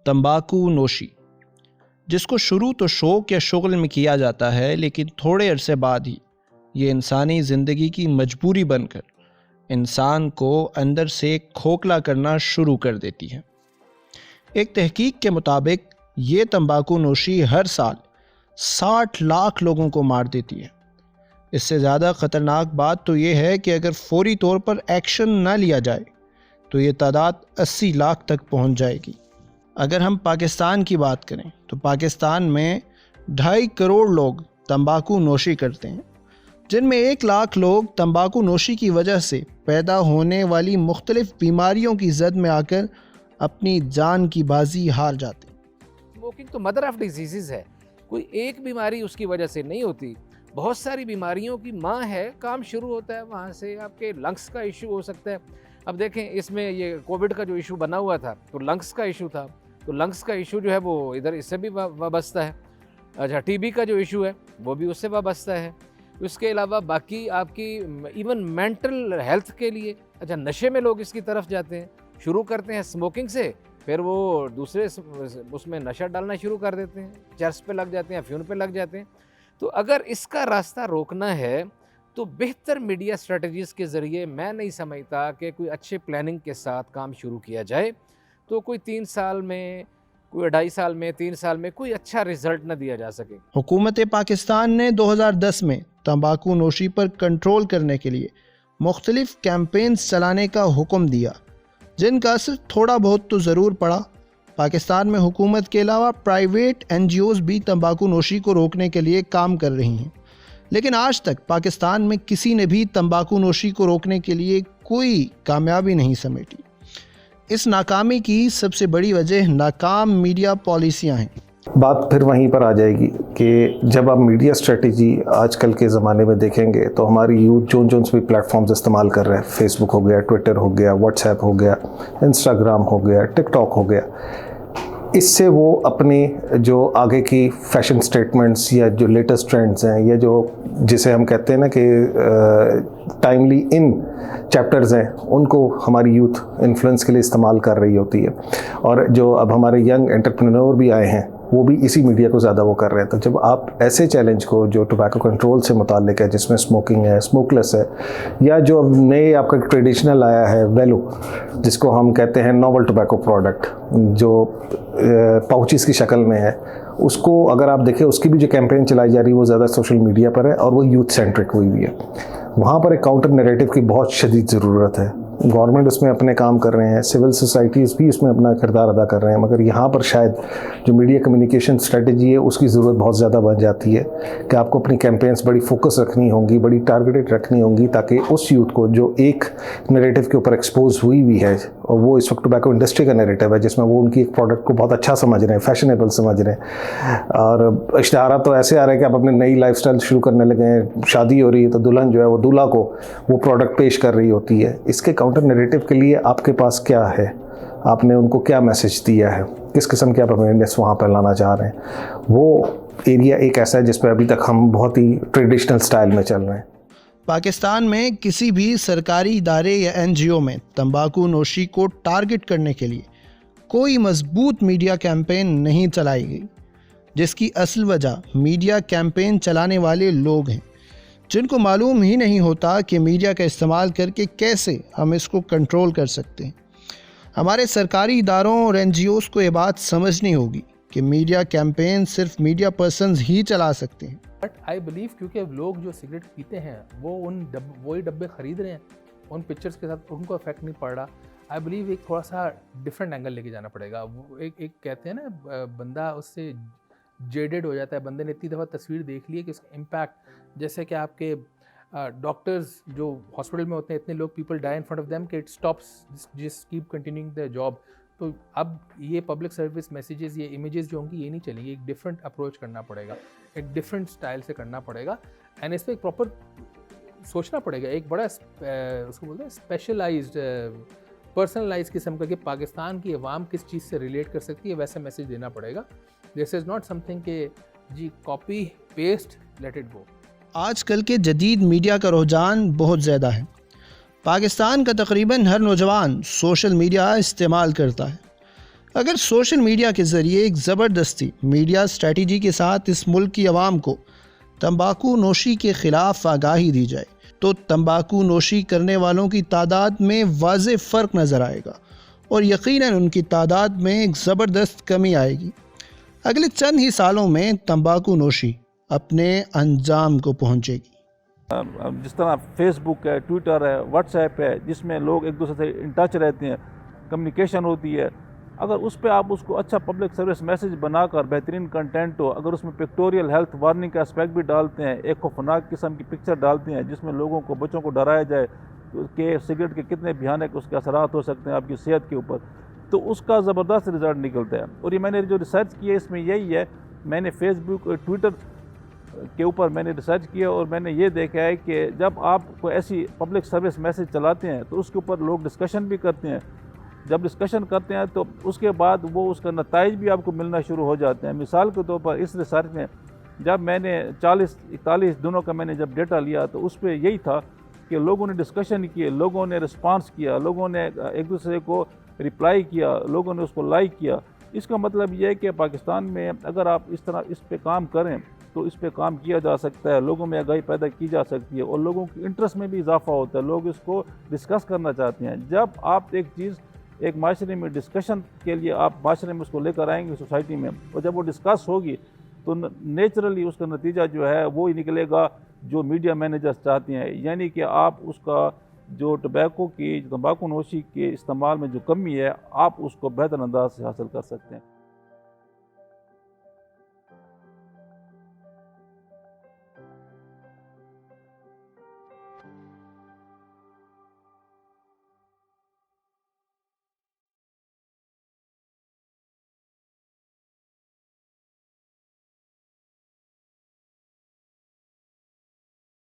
تمباکو نوشی، جس کو شروع تو شوق یا شغل میں کیا جاتا ہے، لیکن تھوڑے عرصے بعد ہی یہ انسانی زندگی کی مجبوری بن کر انسان کو اندر سے کھوکھلا کرنا شروع کر دیتی ہے۔ ایک تحقیق کے مطابق یہ تمباکو نوشی ہر سال 60 لاکھ لوگوں کو مار دیتی ہے۔ اس سے زیادہ خطرناک بات تو یہ ہے کہ اگر فوری طور پر ایکشن نہ لیا جائے تو یہ تعداد 80 لاکھ تک پہنچ جائے گی۔ اگر ہم پاکستان کی بات کریں تو پاکستان میں 2.5 کروڑ لوگ تمباکو نوشی کرتے ہیں، جن میں 1 لاکھ لوگ تمباکو نوشی کی وجہ سے پیدا ہونے والی مختلف بیماریوں کی زد میں آ کر اپنی جان کی بازی ہار جاتے ہیں۔ اسموکنگ تو مدر آف ڈیزیزز ہے، کوئی ایک بیماری اس کی وجہ سے نہیں ہوتی، بہت ساری بیماریوں کی ماں ہے۔ کام شروع ہوتا ہے وہاں سے، آپ کے لنگس کا ایشو ہو سکتا ہے۔ اب دیکھیں اس میں یہ کووڈ کا جو ایشو بنا ہوا تھا تو لنگس کا ایشو تھا، تو لنگس کا ایشو جو ہے وہ ادھر اس سے بھی وابستہ ہے۔ اچھا، ٹی بی کا جو ایشو ہے وہ بھی اس سے وابستہ ہے۔ اس کے علاوہ باقی آپ کی ایون مینٹل ہیلتھ کے لیے، اچھا نشے میں لوگ اس کی طرف جاتے ہیں، شروع کرتے ہیں اسموکنگ سے، پھر وہ دوسرے اس میں نشہ ڈالنا شروع کر دیتے ہیں، چرس پہ لگ جاتے ہیں، افیون پہ لگ جاتے ہیں۔ تو اگر اس کا راستہ روکنا ہے تو بہتر میڈیا اسٹریٹجیز کے ذریعے میں نہیں سمجھتا کہ کوئی اچھے پلاننگ کے ساتھ کام شروع کیا جائے تو کوئی 3 سال میں، کوئی 2.5 سال میں، 3 سال میں کوئی اچھا رزلٹ نہ دیا جا سکے۔ حکومت پاکستان نے 2010 میں تمباکو نوشی پر کنٹرول کرنے کے لیے مختلف کیمپینز چلانے کا حکم دیا، جن کا اثر تھوڑا بہت تو ضرور پڑا۔ پاکستان میں حکومت کے علاوہ پرائیویٹ NGOز بھی تمباکو نوشی کو روکنے کے لیے کام کر رہی ہیں، لیکن آج تک پاکستان میں کسی نے بھی تمباکو نوشی کو روکنے کے لیے کوئی کامیابی نہیں سمیٹی۔ اس ناکامی کی سب سے بڑی وجہ ناکام میڈیا پالیسیاں ہیں۔ بات پھر وہیں پر آ جائے گی کہ جب آپ میڈیا اسٹریٹجی آج کل کے زمانے میں دیکھیں گے تو ہماری یوتھ جون سے بھی پلیٹ فارمز استعمال کر رہے ہیں، فیس بک ہو گیا، ٹویٹر ہو گیا، واٹس ایپ ہو گیا، انسٹاگرام ہو گیا، ٹک ٹاک ہو گیا۔ اس سے وہ اپنی جو آگے کی فیشن سٹیٹمنٹس یا جو لیٹسٹ ٹرینڈز ہیں یا جو جسے ہم کہتے ہیں نا کہ ٹائملی ان چیپٹرز ہیں، ان کو ہماری یوتھ انفلوئنس کے لیے استعمال کر رہی ہوتی ہے۔ اور جو اب ہمارے ینگ انٹرپرینور بھی آئے ہیں وہ بھی اسی میڈیا کو زیادہ وہ کر رہے ہیں۔ تو جب آپ ایسے چیلنج کو جو ٹوبیکو کنٹرول سے متعلق ہے، جس میں اسموکنگ ہے، اسموک لیس ہے، یا جو اب نئے آپ کا ٹریڈیشنل آیا ہے ویلو، جس کو ہم کہتے ہیں نوول ٹوبیکو پروڈکٹ، جو پاؤچز کی شکل میں ہے، اس کو اگر آپ دیکھیں اس کی بھی جو کیمپین چلائی جا رہی ہے وہ زیادہ سوشل میڈیا پر ہے اور وہ یوتھ سینٹرک ہوئی ہوئی ہے۔ وہاں پر ایک کاؤنٹر نیریٹو کی بہت شدید ضرورت ہے۔ گورنمنٹ اس میں اپنے کام کر رہے ہیں، سول سوسائٹیز بھی اس میں اپنا کردار ادا کر رہے ہیں، مگر یہاں پر شاید جو میڈیا کمیونیکیشن اسٹریٹجی ہے اس کی ضرورت بہت زیادہ بن جاتی ہے کہ آپ کو اپنی کیمپینس بڑی فوکس رکھنی ہوں گی، بڑی ٹارگیٹڈ رکھنی ہوں گی، تاکہ اس یوتھ کو جو ایک نیریٹو کے اوپر ایکسپوز ہوئی ہے، اور وہ اس وقت ٹوبیکو انڈسٹری کا نیریٹو ہے جس میں وہ ان کی ایک پروڈکٹ کو بہت اچھا سمجھ رہے ہیں، فیشنیبل سمجھ رہے ہیں، اور اشتہارات تو ایسے آ رہے ہیں کہ آپ اپنے نئی لائف اسٹائل شروع کرنے لگے ہیں، شادی ہو رہی ہے تو دلہن جو ہے وہ دولہا کو وہ پروڈکٹ پیش کر رہی ہوتی ہے۔ اس کے کاؤنٹر نیریٹو کے لیے آپ کے پاس کیا ہے؟ آپ نے ان کو کیا میسج دیا ہے؟ کس قسم کی آپ اویئرنیس وہاں پہ لانا چاہ رہے ہیں؟ وہ ایریا ایک ایسا ہے جس پہ ابھی تک ہم بہت ہی ٹریڈیشنل سٹائل میں چل رہے ہیں۔ پاکستان میں کسی بھی سرکاری ادارے یا NGO میں تمباکو نوشی کو ٹارگٹ کرنے کے لیے کوئی مضبوط میڈیا کیمپین نہیں چلائی گئی، جس کی اصل وجہ میڈیا کیمپین چلانے والے لوگ ہیں، جن کو معلوم ہی نہیں ہوتا کہ میڈیا کا استعمال کر کے کیسے ہم اس کو کنٹرول کر سکتے ہیں۔ ہمارے سرکاری اداروں اور NGOز کو یہ بات سمجھنی ہوگی کہ میڈیا کیمپین صرف میڈیا پرسنز ہی چلا سکتے ہیں۔ بٹ آئی بلیو کیونکہ لوگ جو سگریٹ پیتے ہیں وہ وہی ڈبے خرید رہے ہیں، ان پکچرز کے ساتھ ان کو افیکٹ نہیں پڑ رہا۔ آئی بلیو ایک تھوڑا سا ڈفرینٹ اینگل لے کے جانا پڑے گا۔ وہ ایک کہتے ہیں نا بندہ اس سے جیڈڈ ہو جاتا ہے، بندے نے اتنی دفعہ تصویر دیکھ لی ہے کہ اس کا امپیکٹ، جیسے کہ آپ کے ڈاکٹرز جو ہاسپٹل میں ہوتے ہیں، اتنے لوگ people die in front of them کہ it stops just keep continuing their job. تو اب یہ پبلک سروس میسیجز، یہ امیجز جو ہوں گی یہ نہیں چلیں گی، ایک ڈفرینٹ اپروچ کرنا پڑے گا، ایک ڈفرینٹ اسٹائل سے کرنا پڑے گا، اینڈ اس پہ ایک پراپر سوچنا پڑے گا، ایک بڑا اس کو بولتے ہیں اسپیشلائزڈ پرسنلائز قسم کا کہ پاکستان کی عوام کس چیز سے ریلیٹ کر سکتی ہے، ویسا میسیج دینا پڑے گا۔ دس از ناٹ سم تھنگ کہ جی copy paste let it go. آج کل کے جدید میڈیا کا رجحان بہت زیادہ ہے۔ پاکستان کا تقریباً ہر نوجوان سوشل میڈیا استعمال کرتا ہے۔ اگر سوشل میڈیا کے ذریعے ایک زبردستی میڈیا اسٹریٹجی کے ساتھ اس ملک کی عوام کو تمباکو نوشی کے خلاف آگاہی دی جائے تو تمباکو نوشی کرنے والوں کی تعداد میں واضح فرق نظر آئے گا اور یقیناً ان کی تعداد میں ایک زبردست کمی آئے گی۔ اگلے چند ہی سالوں میں تمباکو نوشی اپنے انجام کو پہنچے گی۔ جس طرح فیس بک ہے، ٹویٹر ہے، واٹس ایپ ہے، جس میں لوگ ایک دوسرے سے ان ٹچ رہتے ہیں، کمیونیکیشن ہوتی ہے، اگر اس پہ آپ اس کو اچھا پبلک سروس میسیج بنا کر بہترین کنٹینٹ ہو، اگر اس میں پکٹوریل ہیلتھ وارننگ کا اسپیکٹ بھی ڈالتے ہیں، ایک خوفناک قسم کی پکچر ڈالتے ہیں جس میں لوگوں کو، بچوں کو ڈرایا جائے کہ سگریٹ کے کتنے بھیانک اس کے اثرات ہو سکتے ہیں آپ کی صحت کے اوپر، تو اس کا زبردست رزلٹ نکلتا ہے۔ اور یہ میں نے جو ریسرچ کی ہے اس میں یہی ہے، میں نے فیس بک اور ٹویٹر کے اوپر میں نے ریسرچ کیا اور میں نے یہ دیکھا ہے کہ جب آپ کو ایسی پبلک سروس میسیج چلاتے ہیں تو اس کے اوپر لوگ ڈسکشن بھی کرتے ہیں۔ جب ڈسکشن کرتے ہیں تو اس کے بعد وہ اس کا نتائج بھی آپ کو ملنا شروع ہو جاتے ہیں۔ مثال کے طور پر اس ریسرچ میں جب میں نے 40-41 دنوں کا میں نے جب ڈیٹا لیا تو اس پہ یہی تھا کہ لوگوں نے ڈسکشن کیے، لوگوں نے رسپانس کیا، لوگوں نے ایک دوسرے کو رپلائی کیا، لوگوں نے اس کو لائک کیا۔ اس کا مطلب یہ ہے کہ پاکستان میں اگر آپ اس طرح اس پہ کام کریں تو اس پہ کام کیا جا سکتا ہے، لوگوں میں آگاہی پیدا کی جا سکتی ہے اور لوگوں کی انٹرسٹ میں بھی اضافہ ہوتا ہے، لوگ اس کو ڈسکس کرنا چاہتے ہیں۔ جب آپ ایک چیز ایک معاشرے میں ڈسکشن کے لیے آپ معاشرے میں اس کو لے کر آئیں گے سوسائٹی میں، اور جب وہ ڈسکس ہوگی تو نیچرلی اس کا نتیجہ جو ہے وہی نکلے گا جو میڈیا مینیجرز چاہتے ہیں، یعنی کہ آپ اس کا جو تمباکو نوشی کے استعمال میں جو کمی ہے آپ اس کو بہتر انداز سے حاصل کر سکتے ہیں۔